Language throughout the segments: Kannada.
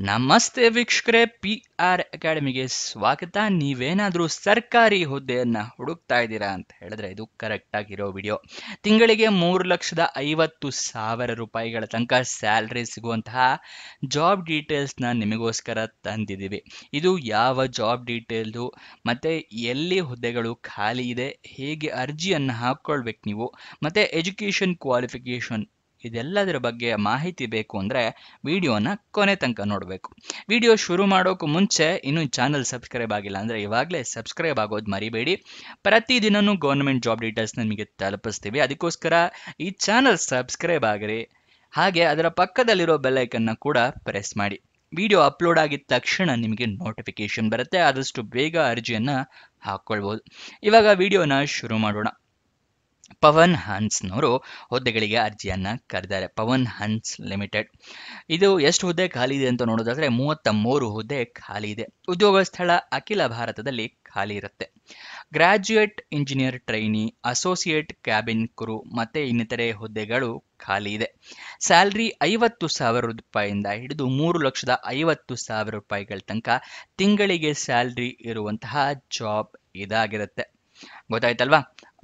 ನಮಸ್ತೆ ವೀಕ್ಷಕರೇ, PR ಅಕಾಡೆಮಿಗೆ ಸ್ವಾಗತ. ನೀವೇನಾದ್ರೂ ಸರ್ಕಾರಿ ಹುದ್ದೆಯನ್ನ ಹುಡುಕ್ತಾ ಇದ್ದೀರಾ ಅಂತ ಹೇಳಿದ್ರೆ ಇದು ಕರೆಕ್ಟ್ ಆಗಿರೋ ವಿಡಿಯೋ. ತಿಂಗಳಿಗೆ 3,50,000 ರೂಪಾಯಿಗಳ ತನಕ ಸ್ಯಾಲ್ರಿ ಸಿಗುವಂತಹ ಜಾಬ್ ಡೀಟೇಲ್ಸ್ನ ನಿಮಗೋಸ್ಕರ ತಂದಿದ್ದೀವಿ. ಇದು ಯಾವ ಜಾಬ್ ಡೀಟೇಲ್ದು ಮತ್ತೆ ಎಲ್ಲಿ ಹುದ್ದೆಗಳು ಖಾಲಿ ಇದೆ, ಹೇಗೆ ಅರ್ಜಿಯನ್ನು ಹಾಕ್ಕೊಳ್ಬೇಕು ನೀವು, ಮತ್ತೆ ಎಜುಕೇಶನ್ ಕ್ವಾಲಿಫಿಕೇಶನ್ ಇದೆಲ್ಲದರ ಬಗ್ಗೆ ಮಾಹಿತಿ ಬೇಕು ಅಂದರೆ ವಿಡಿಯೋನ ಕೊನೆ ತನಕ ನೋಡಬೇಕು. ವಿಡಿಯೋ ಶುರು ಮಾಡೋಕ್ಕೂ ಮುಂಚೆ ಇನ್ನೂ ಚಾನಲ್ ಸಬ್ಸ್ಕ್ರೈಬ್ ಆಗಿಲ್ಲ ಅಂದರೆ ಇವಾಗಲೇ ಸಬ್ಸ್ಕ್ರೈಬ್ ಆಗೋದು ಮರಿಬೇಡಿ. ಪ್ರತಿದಿನನೂ ಗೌರ್ಮೆಂಟ್ ಜಾಬ್ ಡೀಟೇಲ್ಸ್ ನಿಮಗೆ ತಲುಪಿಸ್ತೀವಿ, ಅದಕ್ಕೋಸ್ಕರ ಈ ಚಾನಲ್ ಸಬ್ಸ್ಕ್ರೈಬ್ ಆಗಿರಿ. ಹಾಗೆ ಅದರ ಪಕ್ಕದಲ್ಲಿರೋ ಬೆಲ್ಲೈಕನ್ನ ಕೂಡ ಪ್ರೆಸ್ ಮಾಡಿ. ವಿಡಿಯೋ ಅಪ್ಲೋಡ್ ಆಗಿದ ತಕ್ಷಣ ನಿಮಗೆ ನೋಟಿಫಿಕೇಶನ್ ಬರುತ್ತೆ, ಆದಷ್ಟು ಬೇಗ ಅರ್ಜಿಯನ್ನು ಹಾಕ್ಕೊಳ್ಬೋದು. ಇವಾಗ ವಿಡಿಯೋನ ಶುರು ಮಾಡೋಣ. ಪವನ್ ಹನ್ಸ್ನವರು ಹುದ್ದೆಗಳಿಗೆ ಅರ್ಜಿಯನ್ನ ಕರೆದಿದ್ದಾರೆ. ಪವನ್ ಹನ್ಸ್ ಲಿಮಿಟೆಡ್. ಇದು ಎಷ್ಟು ಹುದ್ದೆ ಖಾಲಿ ಇದೆ ಅಂತ ನೋಡೋದಾದ್ರೆ 33 ಹುದ್ದೆ ಖಾಲಿ ಇದೆ. ಉದ್ಯೋಗ ಸ್ಥಳ ಅಖಿಲ ಭಾರತದಲ್ಲಿ ಖಾಲಿ ಇರುತ್ತೆ. Graduate engineer trainee, associate cabin crew ಮತ್ತೆ ಇನ್ನಿತರೆ ಹುದ್ದೆಗಳು ಖಾಲಿ ಇದೆ. ಸ್ಯಾಲ್ರಿ 50,000 ರೂಪಾಯಿಯಿಂದ ಹಿಡಿದು 3,50,000 ರೂಪಾಯಿಗಳ ತನಕ ತಿಂಗಳಿಗೆ ಸ್ಯಾಲ್ರಿ ಇರುವಂತಹ ಜಾಬ್ ಇದಾಗಿರುತ್ತೆ. ಗೊತ್ತಾಯ್ತಲ್ವಾ?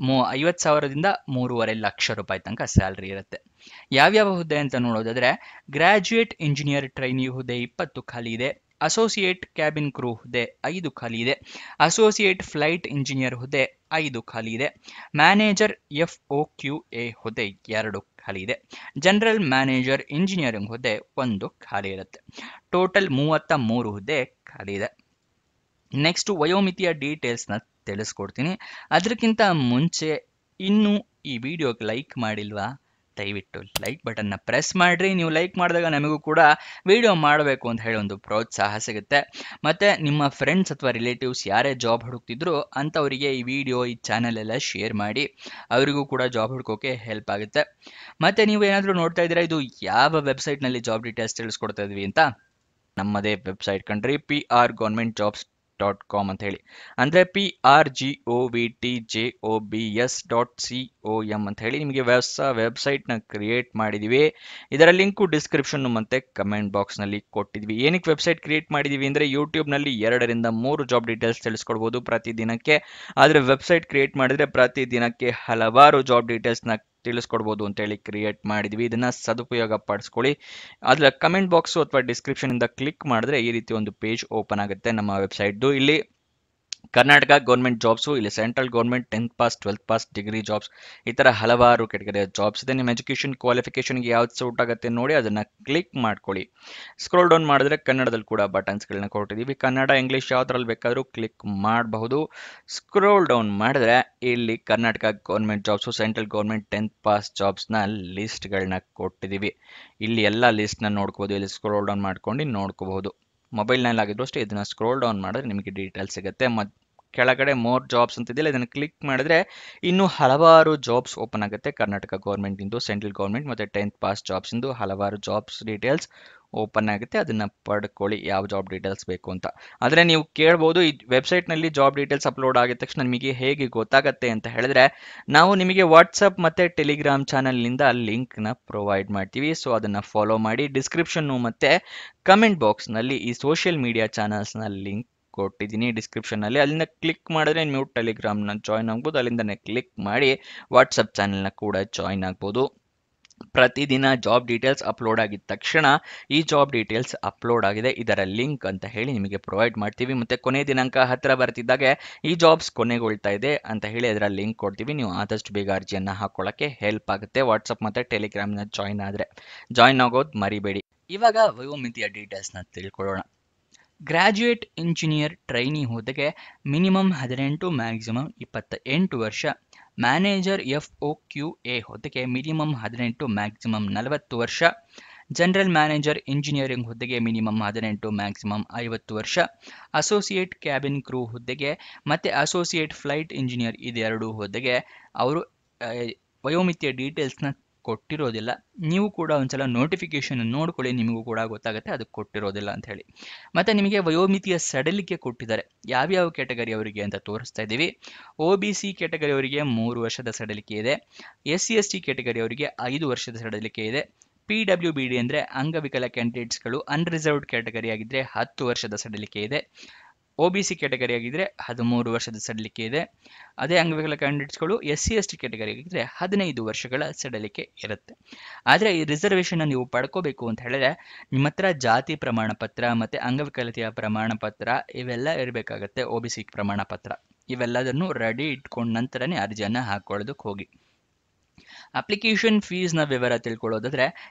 50,000ದಿಂದ 3,50,000 ರೂಪಾಯಿ ತನಕ ಸ್ಯಾಲ್ರಿ ಇರುತ್ತೆ. ಯಾವ್ಯಾವ ಹುದ್ದೆ ಅಂತ ನೋಡೋದಾದ್ರೆ ಗ್ರಾಜ್ಯುಯೇಟ್ ಇಂಜಿನಿಯರ್ ಟ್ರೈನಿ ಹುದ್ದೆ 20 ಖಾಲಿ ಇದೆ. ಅಸೋಸಿಯೇಟ್ ಕ್ಯಾಬಿನ್ ಕ್ರೂ ಹುದ್ದೆ 5 ಖಾಲಿ ಇದೆ. ಅಸೋಸಿಯೇಟ್ ಫ್ಲೈಟ್ ಇಂಜಿನಿಯರ್ ಹುದ್ದೆ 5 ಖಾಲಿ ಇದೆ. ಮ್ಯಾನೇಜರ್ FOQA ಹುದ್ದೆ 2 ಖಾಲಿ ಇದೆ. ಜನರಲ್ ಮ್ಯಾನೇಜರ್ ಇಂಜಿನಿಯರಿಂಗ್ ಹುದ್ದೆ 1 ಖಾಲಿ ಇರುತ್ತೆ. ಟೋಟಲ್ 33 ಹುದ್ದೆ ಖಾಲಿ ಇದೆ. ನೆಕ್ಸ್ಟ್ ವಯೋಮಿತಿಯ ಡೀಟೇಲ್ಸ್ನ ತಿಳಿಸ್ಕೊಡ್ತೀನಿ. ಅದಕ್ಕಿಂತ ಮುಂಚೆ ಇನ್ನೂ ಈ ವಿಡಿಯೋಗೆ ಲೈಕ್ ಮಾಡಿಲ್ವಾ? ದಯವಿಟ್ಟು ಲೈಕ್ ಬಟನ್ನ ಪ್ರೆಸ್ ಮಾಡಿರಿ. ನೀವು ಲೈಕ್ ಮಾಡಿದಾಗ ನಮಗೂ ಕೂಡ ವಿಡಿಯೋ ಮಾಡಬೇಕು ಅಂತ ಹೇಳಿ ಒಂದು ಪ್ರೋತ್ಸಾಹ ಸಿಗುತ್ತೆ. ಮತ್ತು ನಿಮ್ಮ ಫ್ರೆಂಡ್ಸ್ ಅಥವಾ ರಿಲೇಟಿವ್ಸ್ ಯಾರೇ ಜಾಬ್ ಹುಡುಕ್ತಿದ್ರು ಅಂಥವರಿಗೆ ಈ ವಿಡಿಯೋ, ಈ ಚಾನಲ್ ಎಲ್ಲ ಶೇರ್ ಮಾಡಿ. ಅವರಿಗೂ ಕೂಡ ಜಾಬ್ ಹುಡುಕೋಕೆ ಹೆಲ್ಪ್ ಆಗುತ್ತೆ. ಮತ್ತು ನೀವು ಏನಾದರೂ ನೋಡ್ತಾ ಇದ್ದೀರಾ ಇದು ಯಾವ ವೆಬ್ಸೈಟ್ನಲ್ಲಿ ಜಾಬ್ ಡೀಟೇಲ್ಸ್ ತಿಳಿಸ್ಕೊಡ್ತಾ ಇದ್ವಿ ಅಂತ? ನಮ್ಮದೇ ವೆಬ್ಸೈಟ್ ಕಣ್ರಿ, prgovernmentjobs.com ಅಂತ ಹೇಳಿ. ಅಂದರೆ prgovtjobs.com ಅಂತ ಹೇಳಿ ನಿಮಗೆ ಹೊಸ ವೆಬ್ಸೈಟ್ನ ಕ್ರಿಯೇಟ್ ಮಾಡಿದ್ದೀವಿ. ಇದರ ಲಿಂಕು ಡಿಸ್ಕ್ರಿಪ್ಷನ್ ಮತ್ತು ಕಮೆಂಟ್ ಬಾಕ್ಸ್ನಲ್ಲಿ ಕೊಟ್ಟಿದ್ವಿ. ಏನಕ್ಕೆ ವೆಬ್ಸೈಟ್ ಕ್ರಿಯೇಟ್ ಮಾಡಿದ್ದೀವಿ ಅಂದರೆ ಯೂಟ್ಯೂಬ್ನಲ್ಲಿ 2ರಿಂದ 3 ಜಾಬ್ ಡೀಟೇಲ್ಸ್ ತಿಳಿಸ್ಕೊಡ್ಬೋದು ಪ್ರತಿದಿನಕ್ಕೆ. ಆದರೆ ವೆಬ್ಸೈಟ್ ಕ್ರಿಯೇಟ್ ಮಾಡಿದರೆ ಪ್ರತಿದಿನಕ್ಕೆ ಹಲವಾರು ಜಾಬ್ ಡೀಟೇಲ್ಸ್ನ ತಿಳಿಸ್ಕೊಡ್ಬೋದು ಅಂತೇಳಿ ಕ್ರಿಯೇಟ್ ಮಾಡಿದ್ವಿ. ಇದನ್ನ ಸದುಪಯೋಗ ಪಡಿಸ್ಕೊಳ್ಳಿ. ಅದರ ಕಮೆಂಟ್ ಬಾಕ್ಸು ಅಥವಾ ಡಿಸ್ಕ್ರಿಪ್ಷನ್ ಇಂದ ಕ್ಲಿಕ್ ಮಾಡಿದ್ರೆ ಈ ರೀತಿ ಒಂದು ಪೇಜ್ ಓಪನ್ ಆಗುತ್ತೆ ನಮ್ಮ ವೆಬ್ಸೈಟ್ದು. ಇಲ್ಲಿ ಕರ್ನಾಟಕ ಗೌರ್ಮೆಂಟ್ ಜಾಬ್ಸು, ಇಲ್ಲಿ central government 10th pass 12th pass degree jobs, ಈ ಥರ ಹಲವಾರು ಕೆಟಗರಿಯ ಜಾಬ್ಸ್ ಇದೆ. ನಿಮ್ಮ ಎಜುಕೇಷನ್ ಕ್ವಾಲಿಫಿಕೇಷನ್ಗೆ ಯಾವ್ದು ಸೂಟ್ ಆಗುತ್ತೆ ನೋಡಿ ಅದನ್ನು ಕ್ಲಿಕ್ ಮಾಡ್ಕೊಳ್ಳಿ. ಸ್ಕ್ರೋಲ್ ಡೌನ್ ಮಾಡಿದ್ರೆ ಕನ್ನಡದಲ್ಲಿ ಕೂಡ ಬಟನ್ಸ್ಗಳನ್ನ ಕೊಟ್ಟಿದ್ದೀವಿ. ಕನ್ನಡ, ಇಂಗ್ಲೀಷ್ ಯಾವ್ದ್ರಲ್ಲಿ ಬೇಕಾದರೂ ಕ್ಲಿಕ್ ಮಾಡಬಹುದು. ಸ್ಕ್ರೋಲ್ ಡೌನ್ ಮಾಡಿದ್ರೆ ಇಲ್ಲಿ Karnataka government jobs, central government 10th pass ಜಾಬ್ಸ್ನ ಲಿಸ್ಟ್ಗಳನ್ನ ಕೊಟ್ಟಿದ್ದೀವಿ. ಇಲ್ಲಿ ಎಲ್ಲ ಲಿಸ್ಟ್ನ ನೋಡ್ಕೋಬೋದು. ಇಲ್ಲಿ ಸ್ಕ್ರೋಲ್ ಡೌನ್ ಮಾಡ್ಕೊಂಡು ನೋಡ್ಕೋಬಹುದು. ಮೊಬೈಲ್ನಲ್ಲಿ ಆಗಿದ್ರು ಅಷ್ಟೇ ಇದನ್ನು ಸ್ಕ್ರೋಲ್ ಡೌನ್ ಮಾಡಿದ್ರೆ ನಿಮಗೆ ಡೀಟೇಲ್ಸ್ ಸಿಗುತ್ತೆ. ಕೆಳಗಡೆ ಮೋರ್ ಜಾಬ್ಸ್ ಅಂತಿದೆಯಲ್ಲ, ಇದನ್ನು ಕ್ಲಿಕ್ ಮಾಡಿದ್ರೆ ಇನ್ನೂ ಹಲವಾರು ಜಾಬ್ಸ್ ಓಪನ್ ಆಗುತ್ತೆ. ಕರ್ನಾಟಕ ಗೌರ್ಮೆಂಟಿಂದು, ಸೆಂಟ್ರಲ್ ಗೌರ್ಮೆಂಟ್ ಮತ್ತು 10th ಪಾಸ್ ಜಾಬ್ಸಿಂದು ಹಲವಾರು ಜಾಬ್ಸ್ ಡೀಟೇಲ್ಸ್ ಓಪನ್ ಆಗುತ್ತೆ. ಅದನ್ನು ಪಡ್ಕೊಳ್ಳಿ ಯಾವ ಜಾಬ್ ಡೀಟೇಲ್ಸ್ ಬೇಕು ಅಂತ. ಆದರೆ ನೀವು ಕೇಳ್ಬೋದು, ಈ ವೆಬ್ಸೈಟ್ನಲ್ಲಿ ಜಾಬ್ ಡೀಟೇಲ್ಸ್ ಅಪ್ಲೋಡ್ ಆಗಿದ ತಕ್ಷಣ ನಿಮಗೆ ಹೇಗೆ ಗೊತ್ತಾಗುತ್ತೆ ಅಂತ ಹೇಳಿದ್ರೆ, ನಾವು ನಿಮಗೆ ವಾಟ್ಸಪ್ ಮತ್ತು ಟೆಲಿಗ್ರಾಮ್ ಚಾನಲ್ನಿಂದ ಲಿಂಕ್ನ ಪ್ರೊವೈಡ್ ಮಾಡ್ತೀವಿ. ಸೊ ಅದನ್ನು ಫಾಲೋ ಮಾಡಿ. ಡಿಸ್ಕ್ರಿಪ್ಷನ್ನು ಮತ್ತು ಕಮೆಂಟ್ ಬಾಕ್ಸ್ನಲ್ಲಿ ಈ ಸೋಷಿಯಲ್ ಮೀಡಿಯಾ ಚಾನಲ್ಸ್ನ ಲಿಂಕ್ ಕೊಟ್ಟಿದ್ದೀನಿ ಡಿಸ್ಕ್ರಿಪ್ಷನ್ನಲ್ಲಿ. ಅಲ್ಲಿಂದ ಕ್ಲಿಕ್ ಮಾಡಿದ್ರೆ ನೀವು ಟೆಲಿಗ್ರಾಮ್ನ ಜಾಯ್ನ್ ಆಗ್ಬೋದು. ಅಲ್ಲಿಂದನೇ ಕ್ಲಿಕ್ ಮಾಡಿ ವಾಟ್ಸಪ್ ಚಾನಲ್ನ ಕೂಡ ಜಾಯ್ನ್ ಆಗ್ಬೋದು. ಪ್ರತಿದಿನ ಜಾಬ್ ಡೀಟೇಲ್ಸ್ ಅಪ್ಲೋಡ್ ಆಗಿದ ತಕ್ಷಣ ಈ ಜಾಬ್ ಡೀಟೇಲ್ಸ್ ಅಪ್ಲೋಡ್ ಆಗಿದೆ, ಇದರ ಲಿಂಕ್ ಅಂತ ಹೇಳಿ ನಿಮಗೆ ಪ್ರೊವೈಡ್ ಮಾಡ್ತೀವಿ. ಮತ್ತು ಕೊನೆ ದಿನಾಂಕ ಹತ್ತಿರ ಬರ್ತಿದ್ದಾಗೆ ಈ ಜಾಬ್ಸ್ ಕೊನೆಗೊಳ್ತಾ ಇದೆ ಅಂತ ಹೇಳಿ ಅದರ ಲಿಂಕ್ ಕೊಡ್ತೀವಿ. ನೀವು ಆದಷ್ಟು ಬೇಗ ಅರ್ಜಿಯನ್ನು ಹಾಕೊಳ್ಳೋಕ್ಕೆ ಹೆಲ್ಪ್ ಆಗುತ್ತೆ. ವಾಟ್ಸಪ್ ಮತ್ತು ಟೆಲಿಗ್ರಾಮ್ನ ಜಾಯ್ನ್ ಆಗೋದು ಮರಿಬೇಡಿ. ಇವಾಗ ವಯೋಮಿತಿಯ ಡೀಟೇಲ್ಸ್ನ ತಿಳ್ಕೊಳ್ಳೋಣ. ಗ್ರಾಜ್ಯುಯೇಟ್ ಇಂಜಿನಿಯರ್ ಟ್ರೈನಿ ಹುದ್ದೆಗೆ ಮಿನಿಮಮ್ 18, ಮ್ಯಾಕ್ಸಿಮಮ್ 28 ವರ್ಷ. ಮ್ಯಾನೇಜರ್ FOQA ಹುದ್ದೆಗೆ ಮಿನಿಮಮ್ 18, ಮ್ಯಾಕ್ಸಿಮಮ್ 40 ವರ್ಷ. ಜನರಲ್ ಮ್ಯಾನೇಜರ್ ಇಂಜಿನಿಯರಿಂಗ್ ಹುದ್ದೆಗೆ ಮಿನಿಮಮ್ 18, ಮ್ಯಾಕ್ಸಿಮಮ್ 50 ವರ್ಷ. ಅಸೋಸಿಯೇಟ್ ಕ್ಯಾಬಿನ್ ಕ್ರೂ ಹುದ್ದೆಗೆ ಮತ್ತು ಅಸೋಸಿಯೇಟ್ ಫ್ಲೈಟ್ ಇಂಜಿನಿಯರ್ ಇದೆರಡು ಹುದ್ದೆಗೆ ಅವರು ವಯೋಮಿತಿಯ ಡೀಟೇಲ್ಸ್ನ ಕೊಟ್ಟಿರೋದಿಲ್ಲ. ನೀವು ಕೂಡ ಒಂದ್ಸಲ ನೋಟಿಫಿಕೇಶನ್ ನೋಡ್ಕೊಳ್ಳಿ, ನಿಮಗೂ ಕೂಡ ಗೊತ್ತಾಗುತ್ತೆ ಅದು ಕೊಟ್ಟಿರೋದಿಲ್ಲ ಅಂತ ಹೇಳಿ. ಮತ್ತು ನಿಮಗೆ ವಯೋಮಿತಿಯ ಸಡಿಲಿಕೆ ಕೊಟ್ಟಿದ್ದಾರೆ. ಯಾವ್ಯಾವ ಕೆಟಗರಿ ಅವರಿಗೆ ಅಂತ ತೋರಿಸ್ತಾ ಇದ್ದೀವಿ. OBC ಕೆಟಗರಿ ಅವರಿಗೆ 3 ವರ್ಷದ ಸಡಿಲಿಕೆ ಇದೆ. SC ST ಕೆಟಗರಿ ಅವರಿಗೆ 5 ವರ್ಷದ ಸಡಿಲಿಕೆ ಇದೆ. PWBD ಅಂದರೆ ಅಂಗವಿಕಲ ಕ್ಯಾಂಡಿಡೇಟ್ಸ್ಗಳು ಅನ್ರಿಸರ್ವ್ಡ್ ಕ್ಯಾಟಗರಿ ಆಗಿದ್ರೆ 10 ವರ್ಷದ ಸಡಿಲಿಕೆ ಇದೆ. OBC ಕ್ಯಾಟಗರಿ ಆಗಿದ್ರೆ 13 ವರ್ಷದ ಸಡಿಲಿಕೆ ಇದೆ. ಅದೇ ಅಂಗವಿಕಲ ಕ್ಯಾಂಡಿಡೇಟ್ಸ್ಗಳು SC/ST ಕ್ಯಾಟಗರಿ ಆಗಿದ್ರೆ 15 ವರ್ಷಗಳ ಸಡಿಲಿಕೆ ಇರುತ್ತೆ. ಆದರೆ ಈ ರಿಸರ್ವೇಷನ್ ನೀವು ಪಡ್ಕೋಬೇಕು ಅಂತ ಹೇಳಿದ್ರೆ ನಿಮ್ಮ ಹತ್ರ ಜಾತಿ ಪ್ರಮಾಣ ಪತ್ರ ಮತ್ತೆ ಅಂಗವಿಕಲತೆಯ ಪ್ರಮಾಣ ಪತ್ರ ಇವೆಲ್ಲ ಇರಬೇಕಾಗತ್ತೆ. OBC ಪ್ರಮಾಣ ಪತ್ರ ಇವೆಲ್ಲದನ್ನು ರೆಡಿ ಇಟ್ಕೊಂಡ ನಂತರನೇ ಅರ್ಜಿಯನ್ನ ಹಾಕೊಳ್ಳೋದಕ್ಕೆ ಹೋಗಿ. ಅಪ್ಲಿಕೇಶನ್ ಫೀಸ್ನ ವಿವರ ತಿಳ್ಕೊಳ್ಳೋದಾದ್ರೆ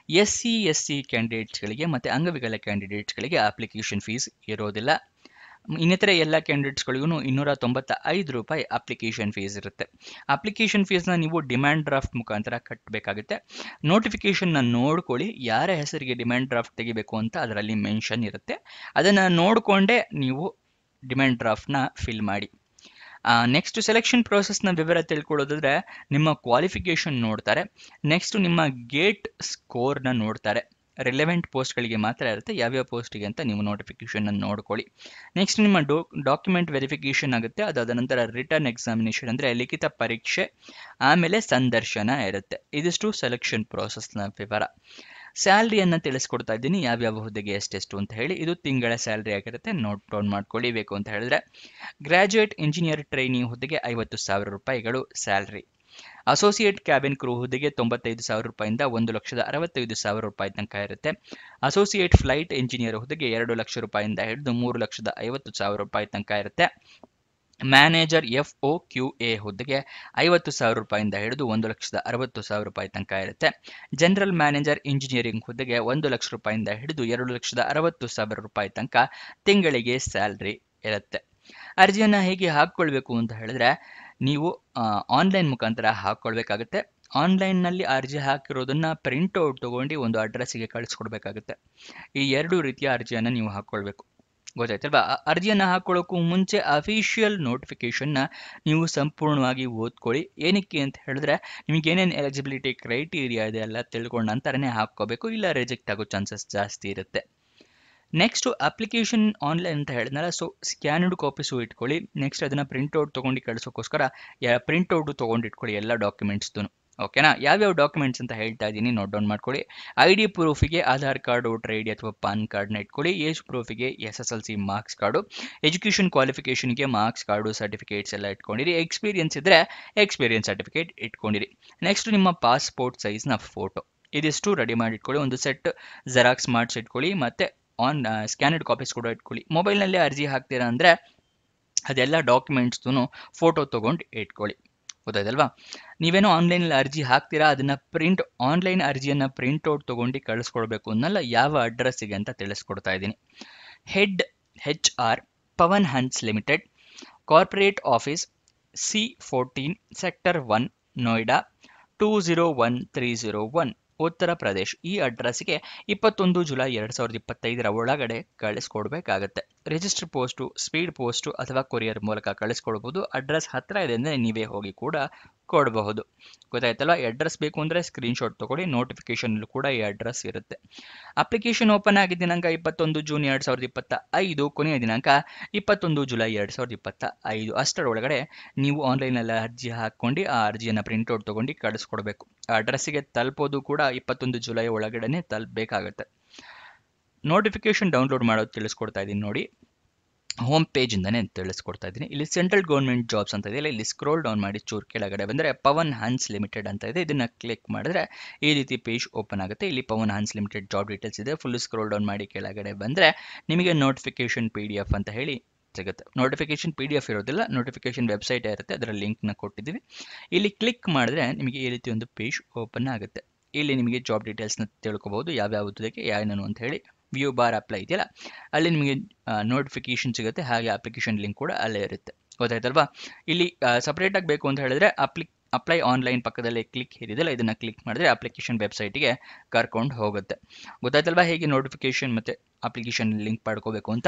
SC/SC ಕ್ಯಾಂಡಿಡೇಟ್ಸ್ಗಳಿಗೆ ಮತ್ತೆ ಅಂಗವಿಕಲ ಕ್ಯಾಂಡಿಡೇಟ್ಸ್ಗಳಿಗೆ ಅಪ್ಲಿಕೇಶನ್ ಫೀಸ್ ಇರೋದಿಲ್ಲ. ಇನ್ನಿತರೆ ಎಲ್ಲ ಕ್ಯಾಂಡಿಡೇಟ್ಸ್ಗಳಿಗೂ 295 ರೂಪಾಯಿ ಅಪ್ಲಿಕೇಶನ್ ಫೀಸ್ ಇರುತ್ತೆ. ಅಪ್ಲಿಕೇಶನ್ ಫೀಸ್ನ ನೀವು ಡಿಮ್ಯಾಂಡ್ ಡ್ರಾಫ್ಟ್ ಮುಖಾಂತರ ಕಟ್ಟಬೇಕಾಗುತ್ತೆ. ನೋಟಿಫಿಕೇಶನ್ನ ನೋಡ್ಕೊಳ್ಳಿ, ಯಾರ ಹೆಸರಿಗೆ ಡಿಮ್ಯಾಂಡ್ ಡ್ರಾಫ್ಟ್ ತೆಗಿಬೇಕು ಅಂತ ಅದರಲ್ಲಿ ಮೆನ್ಷನ್ ಇರುತ್ತೆ. ಅದನ್ನು ನೋಡಿಕೊಂಡೇ ನೀವು ಡಿಮ್ಯಾಂಡ್ ಡ್ರಾಫ್ಟ್ನ ಫಿಲ್ ಮಾಡಿ. ನೆಕ್ಸ್ಟ್ ಸೆಲೆಕ್ಷನ್ ಪ್ರೋಸೆಸ್ನ ವಿವರ ತಿಳ್ಕೊಳ್ಳೋದಾದ್ರೆ ನಿಮ್ಮ ಕ್ವಾಲಿಫಿಕೇಶನ್ ನೋಡ್ತಾರೆ. ನೆಕ್ಸ್ಟ್ ನಿಮ್ಮ ಗೇಟ್ ಸ್ಕೋರ್ನ ನೋಡ್ತಾರೆ. ರಿಲೆವೆಂಟ್ ಪೋಸ್ಟ್ಗಳಿಗೆ ಮಾತ್ರ ಇರುತ್ತೆ, ಯಾವ್ಯಾವ ಪೋಸ್ಟಿಗೆ ಅಂತ ನೀವು ನೋಟಿಫಿಕೇಶನ್ ನೋಡ್ಕೊಳ್ಳಿ. ನೆಕ್ಸ್ಟ್ ನಿಮ್ಮ ಡಾಕ್ಯುಮೆಂಟ್ ವೆರಿಫಿಕೇಶನ್ ಆಗುತ್ತೆ. ಅದಾದ ನಂತರ ರಿಟರ್ನ್ ಎಕ್ಸಾಮಿನೇಷನ್ ಅಂದರೆ ಲಿಖಿತ ಪರೀಕ್ಷೆ, ಆಮೇಲೆ ಸಂದರ್ಶನ ಇರುತ್ತೆ. ಇದಿಷ್ಟು ಸೆಲೆಕ್ಷನ್ ಪ್ರೋಸೆಸ್ನ ವಿವರ. ಸ್ಯಾಲ್ರಿಯನ್ನು ತಿಳಿಸ್ಕೊಡ್ತಾ ಇದ್ದೀನಿ, ಯಾವ್ಯಾವ ಹುದ್ದೆಗೆ ಎಷ್ಟೆಷ್ಟು ಅಂತ ಹೇಳಿ. ಇದು ತಿಂಗಳ ಸ್ಯಾಲ್ರಿ ಆಗಿರುತ್ತೆ, ನೋಟ್ ಡೌನ್ ಮಾಡ್ಕೊಳ್ಳಿಬೇಕು ಅಂತ ಹೇಳಿದ್ರೆ. ಗ್ರಾಜ್ಯುಯೇಟ್ ಇಂಜಿನಿಯರ್ ಟ್ರೈನಿ ಹುದ್ದೆಗೆ 50,000 ರೂಪಾಯಿಗಳು ಸ್ಯಾಲ್ರಿ. ಅಸೋಸಿಯೇಟ್ ಕ್ಯಾಬಿನ್ ಕ್ರೂ ಹುದ್ದೆಗೆ 95,000 ರೂಪಾಯಿಂದ 1,65,000 ರೂಪಾಯಿ ತನಕ ಇರುತ್ತೆ. ಅಸೋಸಿಯೇಟ್ ಫ್ಲೈಟ್ ಇಂಜಿನಿಯರ್ ಹುದ್ದೆಗೆ 2 ಲಕ್ಷ ರೂಪಾಯಿಂದ ಹಿಡಿದು 3,50,000 ರೂಪಾಯಿ ತನಕ ಇರುತ್ತೆ. ಮ್ಯಾನೇಜರ್ FOQA ಹುದ್ದೆಗೆ 50,000 ರೂಪಾಯಿಂದ ಹಿಡಿದು 1,60,000 ರೂಪಾಯಿ ತನಕ ಇರುತ್ತೆ. ಜನರಲ್ ಮ್ಯಾನೇಜರ್ ಇಂಜಿನಿಯರಿಂಗ್ ಹುದ್ದೆಗೆ 1 ಲಕ್ಷ ರೂಪಾಯಿಂದ ಹಿಡಿದು 2,60,000 ರೂಪಾಯಿ ತನಕ ತಿಂಗಳಿಗೆ ಸ್ಯಾಲ್ರಿ ಇರುತ್ತೆ. ಅರ್ಜಿಯನ್ನು ಹೇಗೆ ಹಾಕ್ಕೊಳ್ಬೇಕು ಅಂತ ಹೇಳಿದ್ರೆ ನೀವು ಆನ್ಲೈನ್ ಮುಖಾಂತರ ಹಾಕ್ಕೊಳ್ಬೇಕಾಗುತ್ತೆ. ಆನ್ಲೈನ್ನಲ್ಲಿ ಅರ್ಜಿ ಹಾಕಿರೋದನ್ನ ಪ್ರಿಂಟ್ಔಟ್ ತಗೊಂಡು ಒಂದು ಅಡ್ರೆಸ್ಸಿಗೆ ಕಳಿಸ್ಕೊಡ್ಬೇಕಾಗುತ್ತೆ. ಈ 2 ರೀತಿಯ ಅರ್ಜಿಯನ್ನು ನೀವು ಹಾಕ್ಕೊಳ್ಬೇಕು, ಗೊತ್ತಾಯ್ತಲ್ವಾ? ಅರ್ಜಿಯನ್ನು ಹಾಕೊಳ್ಳೋಕ್ಕೂ ಮುಂಚೆ ಅಫಿಷಿಯಲ್ ನೋಟಿಫಿಕೇಶನ್ನ ನೀವು ಸಂಪೂರ್ಣವಾಗಿ ಓದ್ಕೊಳ್ಳಿ. ಏನಕ್ಕೆ ಅಂತ ಹೇಳಿದ್ರೆ ನಿಮಗೆ ಏನೇನು ಎಲಿಜಿಬಿಲಿಟಿ ಕ್ರೈಟೀರಿಯಾ ಇದೆ ಎಲ್ಲ ತಿಳ್ಕೊಂಡ ನಂತರನೇ ಹಾಕ್ಕೋಬೇಕು, ಇಲ್ಲ ರಿಜೆಕ್ಟ್ ಆಗೋ ಚಾನ್ಸಸ್ ಜಾಸ್ತಿ ಇರುತ್ತೆ. ನೆಕ್ಸ್ಟ್ ಅಪ್ಲಿಕೇಶನ್ ಆನ್ಲೈನ್ ಅಂತ ಹೇಳಿದ್ನಲ್ಲ, ಸೊ ಸ್ಕ್ಯಾನ್ಡ್ ಕಾಪೀಸು ಇಟ್ಕೊಳ್ಳಿ. ನೆಕ್ಸ್ಟ್ ಅದನ್ನು ಪ್ರಿಂಟ್ಔಟ್ ತೊಗೊಂಡು ಕಳಿಸೋಕ್ಕೋಸ್ಕರ ಪ್ರಿಂಟ್ಔಟು ತೊಗೊಂಡು ಇಟ್ಕೊಳ್ಳಿ ಎಲ್ಲ ಡಾಕ್ಯುಮೆಂಟ್ಸ್ದು. ಓಕೆನಾ? ಯಾವ್ಯಾವ ಡಾಕ್ಯುಮೆಂಟ್ಸ್ ಅಂತ ಹೇಳ್ತಾ ಇದ್ದೀನಿ, ನೋಟ್ ಡೌನ್ ಮಾಡ್ಕೊಳ್ಳಿ. ID ಪ್ರೂಫಿಗೆ ಆಧಾರ್ ಕಾರ್ಡ್, ವೋಟರ್ ID ಅಥವಾ ಪಾನ್ ಕಾರ್ಡ್ನ ಇಟ್ಕೊಳ್ಳಿ. ಏಜ್ ಪ್ರೂಫಿಗೆ SSLC ಮಾರ್ಕ್ಸ್ ಕಾರ್ಡು, ಎಜುಕೇಷನ್ ಕ್ವಾಲಿಫಿಕೇಷನ್ಗೆ ಮಾರ್ಕ್ಸ್ ಕಾರ್ಡು, ಸರ್ಟಿಫಿಕೇಟ್ಸ್ ಎಲ್ಲ ಇಟ್ಕೊಂಡಿರಿ. ಎಕ್ಸ್ಪೀರಿಯನ್ಸ್ ಇದ್ದರೆ ಎಕ್ಸ್ಪೀರಿಯನ್ಸ್ ಸರ್ಟಿಫಿಕೇಟ್ ಇಟ್ಕೊಂಡಿರಿ. ನೆಕ್ಸ್ಟ್ ನಿಮ್ಮ ಪಾಸ್ಪೋರ್ಟ್ ಸೈಜ್ನ ಫೋಟೋ, ಇದಿಷ್ಟು ರೆಡಿ ಮಾಡಿ ಇಟ್ಕೊಳ್ಳಿ. ಒಂದು ಸೆಟ್ ಜೆರಾಕ್ಸ್ ಮಾಡಿಸಿ ಇಟ್ಕೊಳ್ಳಿ, ಮತ್ತು ಸ್ಕ್ಯಾನಡ್ ಕಾಪೀಸ್ ಕೂಡ ಇಟ್ಕೊಳ್ಳಿ. ಮೊಬೈಲ್ನಲ್ಲಿ ಅರ್ಜಿ ಹಾಕ್ತೀರಾ ಅಂದರೆ ಅದೆಲ್ಲ ಡಾಕ್ಯುಮೆಂಟ್ಸ್ದು ಫೋಟೋ ತೊಗೊಂಡು ಇಟ್ಕೊಳ್ಳಿ, ಗೊತ್ತಾಯ್ತಲ್ವಾ? ನೀವೇನೋ ಆನ್ಲೈನಲ್ಲಿ ಅರ್ಜಿ ಹಾಕ್ತೀರಾ, ಅದನ್ನು ಆನ್ಲೈನ್ ಅರ್ಜಿಯನ್ನು ಪ್ರಿಂಟ್ಔಟ್ ತೊಗೊಂಡು ಕಳಿಸ್ಕೊಡ್ಬೇಕು ಅನ್ನಲ್ಲ, ಯಾವ ಅಡ್ರೆಸ್ಸಿಗೆ ಅಂತ ತಿಳಿಸ್ಕೊಡ್ತಾ ಇದ್ದೀನಿ. Head HR Pawan Hans limited, corporate office C14 sector 1 Noida 201,301 Uttar Pradesh. ಈ ಅಡ್ರೆಸ್ಗೆ 21 ಜುಲೈ 2025 ಒಳಗಡೆ ಕಳಿಸ್ಕೊಡ್ಬೇಕಾಗತ್ತೆ. ರಿಜಿಸ್ಟರ್ ಪೋಸ್ಟು, ಸ್ಪೀಡ್ ಪೋಸ್ಟು ಅಥವಾ ಕೊರಿಯರ್ ಮೂಲಕ ಕಳಿಸ್ಕೊಡ್ಬೋದು. ಅಡ್ರೆಸ್ ಹತ್ತಿರ ಇದೆ ಅಂದರೆ ನೀವೇ ಹೋಗಿ ಕೂಡ ಕೊಡಬಹುದು, ಗೊತ್ತಾಯ್ತಲ್ಲ? ಈ ಅಡ್ರೆಸ್ ಬೇಕು ಅಂದರೆ ಸ್ಕ್ರೀನ್ಶಾಟ್ ತೊಗೊಳ್ಳಿ, ನೋಟಿಫಿಕೇಶನ್ ಕೂಡ ಈ ಅಡ್ರೆಸ್ ಇರುತ್ತೆ. ಅಪ್ಲಿಕೇಶನ್ ಓಪನ್ ಆಗಿದ್ದ ದಿನಾಂಕ 21 ಜೂನ್ 2025, ಕೊನೆಯ ದಿನಾಂಕ 21 ಜುಲೈ 2025. ಅಷ್ಟರೊಳಗಡೆ ನೀವು ಆನ್ಲೈನಲ್ಲಿ ಅರ್ಜಿ ಹಾಕ್ಕೊಂಡು ಆ ಅರ್ಜಿಯನ್ನು ಪ್ರಿಂಟ್ಔಟ್ ತೊಗೊಂಡು ಕಳಿಸ್ಕೊಡ್ಬೇಕು. ಆ ಅಡ್ರೆಸ್ಸಿಗೆ ತಲುಪೋದು ಕೂಡ 21 ಜುಲೈ ಒಳಗಡೆ ತಲುಪಬೇಕಾಗತ್ತೆ. ನೋಟಿಫಿಕೇಶನ್ ಡೌನ್ಲೋಡ್ ಮಾಡೋದು ತಿಳಿಸ್ಕೊಡ್ತಾ ಇದ್ದೀನಿ ನೋಡಿ, ಹೋಮ್ ಪೇಜಿಂದನೇ ತಿಳಿಸ್ಕೊಡ್ತಾ ಇದ್ದೀನಿ. ಇಲ್ಲಿ ಸೆಂಟ್ರಲ್ ಗೌರ್ಮೆಂಟ್ ಜಾಬ್ಸ್ ಅಂತ ಇದೆಯಲ್ಲ, ಇಲ್ಲಿ ಸ್ಕ್ರೋಲ್ ಡೌನ್ ಮಾಡಿ ಚೂರು ಕೆಳಗಡೆ ಬಂದರೆ ಪವನ್ ಹನ್ಸ್ ಲಿಮಿಟೆಡ್ ಅಂತ ಇದೆ. ಇದನ್ನು ಕ್ಲಿಕ್ ಮಾಡಿದ್ರೆ ಈ ರೀತಿ ಪೇಜ್ ಓಪನ್ ಆಗುತ್ತೆ. ಇಲ್ಲಿ Pawan Hans limited job details ಇದೆ. ಫುಲ್ ಸ್ಕ್ರೋಲ್ ಡೌನ್ ಮಾಡಿ ಕೆಳಗಡೆ ಬಂದರೆ ನಿಮಗೆ ನೋಟಿಫಿಕೇಶನ್ PDF ಅಂತ ಹೇಳಿ ಸಿಗುತ್ತೆ. ನೋಟಿಫಿಕೇಶನ್ PDF ಇರೋದಿಲ್ಲ, ನೋಟಿಫಿಕೇಶನ್ ವೆಬ್ಸೈಟ್ ಇರುತ್ತೆ, ಅದರ ಲಿಂಕ್ನ ಕೊಟ್ಟಿದ್ದೀವಿ. ಇಲ್ಲಿ ಕ್ಲಿಕ್ ಮಾಡಿದ್ರೆ ನಿಮಗೆ ಈ ರೀತಿ ಒಂದು ಪೇಜ್ ಓಪನ್ ಆಗುತ್ತೆ. ಇಲ್ಲಿ ನಿಮಗೆ ಜಾಬ್ ಡೀಟೇಲ್ಸ್ನ ತಿಳ್ಕೊಬಹುದು, ಯಾವ್ಯಾವುದಕ್ಕೆ ಏನೇನು ಅಂತ ಹೇಳಿ. ವ್ಯೂ ಬಾರ್ ಅಪ್ಲೈ ಇದೆಯಲ್ಲ, ಅಲ್ಲಿ ನಿಮಗೆ ನೋಟಿಫಿಕೇಶನ್ ಸಿಗುತ್ತೆ, ಹಾಗೆ ಅಪ್ಲಿಕೇಶನ್ ಲಿಂಕ್ ಕೂಡ ಅಲ್ಲೇ ಇರುತ್ತೆ, ಗೊತ್ತಾಯ್ತಲ್ವಾ? ಇಲ್ಲಿ ಸಪ್ರೇಟಾಗಿ ಬೇಕು ಅಂತ ಹೇಳಿದ್ರೆ ಅಪ್ಲೈ ಆನ್ಲೈನ್ ಪಕ್ಕದಲ್ಲಿ ಕ್ಲಿಕ್ ಇದೆಯಲ್ಲ, ಇದನ್ನು ಕ್ಲಿಕ್ ಮಾಡಿದ್ರೆ ಅಪ್ಲಿಕೇಶನ್ ವೆಬ್ಸೈಟಿಗೆ ಕರ್ಕೊಂಡು ಹೋಗುತ್ತೆ, ಗೊತ್ತಾಯ್ತಲ್ವಾ? ಹೇಗೆ ನೋಟಿಫಿಕೇಶನ್ ಮತ್ತು ಅಪ್ಲಿಕೇಶನ್ ಲಿಂಕ್ ಪಡ್ಕೋಬೇಕು ಅಂತ.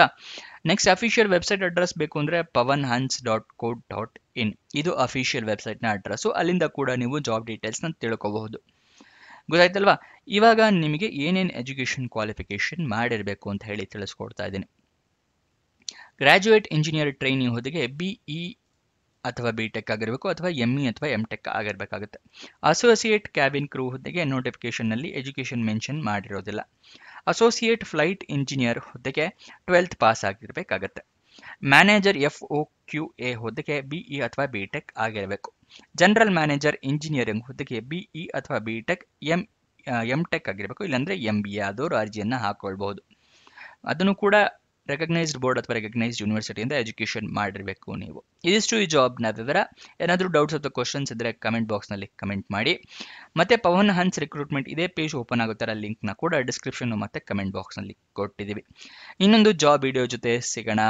ನೆಕ್ಸ್ಟ್ ಅಫಿಷಿಯಲ್ ವೆಬ್ಸೈಟ್ ಅಡ್ರೆಸ್ ಬೇಕು ಅಂದರೆ pawanhans.co.in, ಇದು ಅಫಿಷಿಯಲ್ ವೆಬ್ಸೈಟ್ನ ಅಡ್ರೆಸ್ಸು. ಅಲ್ಲಿಂದ ಕೂಡ ನೀವು ಜಾಬ್ ಡೀಟೇಲ್ಸ್ನ ತಿಳ್ಕೋಬಹುದು, ಗೊತ್ತಾಯ್ತಲ್ವಾ? ಇವಾಗ ನಿಮಗೆ ಏನೇನು ಎಜುಕೇಷನ್ ಕ್ವಾಲಿಫಿಕೇಷನ್ ಮಾಡಿರಬೇಕು ಅಂತ ಹೇಳಿ ತಿಳಿಸ್ಕೊಡ್ತಾ ಇದ್ದೀನಿ. ಗ್ರಾಜ್ಯುಯೇಟ್ ಇಂಜಿನಿಯರ್ ಟ್ರೈನಿ ಹುದ್ದೆಗೆ BE ಅಥವಾ ಬಿಟೆಕ್ ಆಗಿರಬೇಕು ಅಥವಾ ಎಂಇ ಅಥವಾ ಎಂಟೆಕ್ ಆಗಿರಬೇಕಾಗುತ್ತೆ. ಅಸೋಸಿಯೇಟ್ ಕ್ಯಾಬಿನ್ ಕ್ರೂ ಹುದ್ದೆಗೆ ನೋಟಿಫಿಕೇಶನ್ನಲ್ಲಿ ಎಜುಕೇಷನ್ ಮೆನ್ಷನ್ ಮಾಡಿರೋದಿಲ್ಲ. ಅಸೋಸಿಯೇಟ್ ಫ್ಲೈಟ್ ಇಂಜಿನಿಯರ್ ಹುದ್ದೆಗೆ 12th ಪಾಸ್ ಆಗಿರಬೇಕಾಗತ್ತೆ. ಮ್ಯಾನೇಜರ್ FOQA ಹುದ್ದೆಗೆ ಬಿಇ ಅಥವಾ ಬಿಟೆಕ್ ಆಗಿರಬೇಕು. ಜನರಲ್ ಮ್ಯಾನೇಜರ್ ಇಂಜಿನಿಯರಿಂಗ್ ಹುದ್ದೆಗೆ ಬಿಇ ಅಥವಾ ಬಿಟೆಕ್ ಎಂಟೆಕ್ ಆಗಿರಬೇಕು, ಇಲ್ಲಾಂದ್ರೆ MBA ಆದವರು ಅರ್ಜಿಯನ್ನು ಹಾಕೊಳ್ಬಹುದು. ಅದನ್ನು ಕೂಡ ರೆಕಗ್ನೈಸ್ಡ್ ಬೋರ್ಡ್ ಅಥವಾ ರೆಕಗ್ನೈಸ್ಡ್ ಯೂನಿವರ್ಸಿಟಿಯಿಂದ ಎಜುಕೇಷನ್ ಮಾಡಿರಬೇಕು ನೀವು. ಇದಿಷ್ಟು ಈ ಜಾಬ್ನ ವಿವರ. ಏನಾದರೂ ಡೌಟ್ಸ್ ಅಥವಾ ಕ್ವಶನ್ಸ್ ಇದ್ದರೆ ಕಮೆಂಟ್ ಬಾಕ್ಸ್ನಲ್ಲಿ ಕಮೆಂಟ್ ಮಾಡಿ. ಮತ್ತೆ ಪವನ್ ಹನ್ಸ್ ರಿಕ್ರೂಟ್ಮೆಂಟ್ ಇದೇ ಪೇಜ್ ಓಪನ್ ಆಗುತ್ತಾರೆ, ಲಿಂಕ್ನ ಕೂಡ ಡಿಸ್ಕ್ರಿಪ್ಷನ್ ಮತ್ತು ಕಮೆಂಟ್ ಬಾಕ್ಸ್ನಲ್ಲಿ ಕೊಟ್ಟಿದ್ದೀವಿ. ಇನ್ನೊಂದು ಜಾಬ್ ವಿಡಿಯೋ ಜೊತೆ ಸಿಗೋಣ.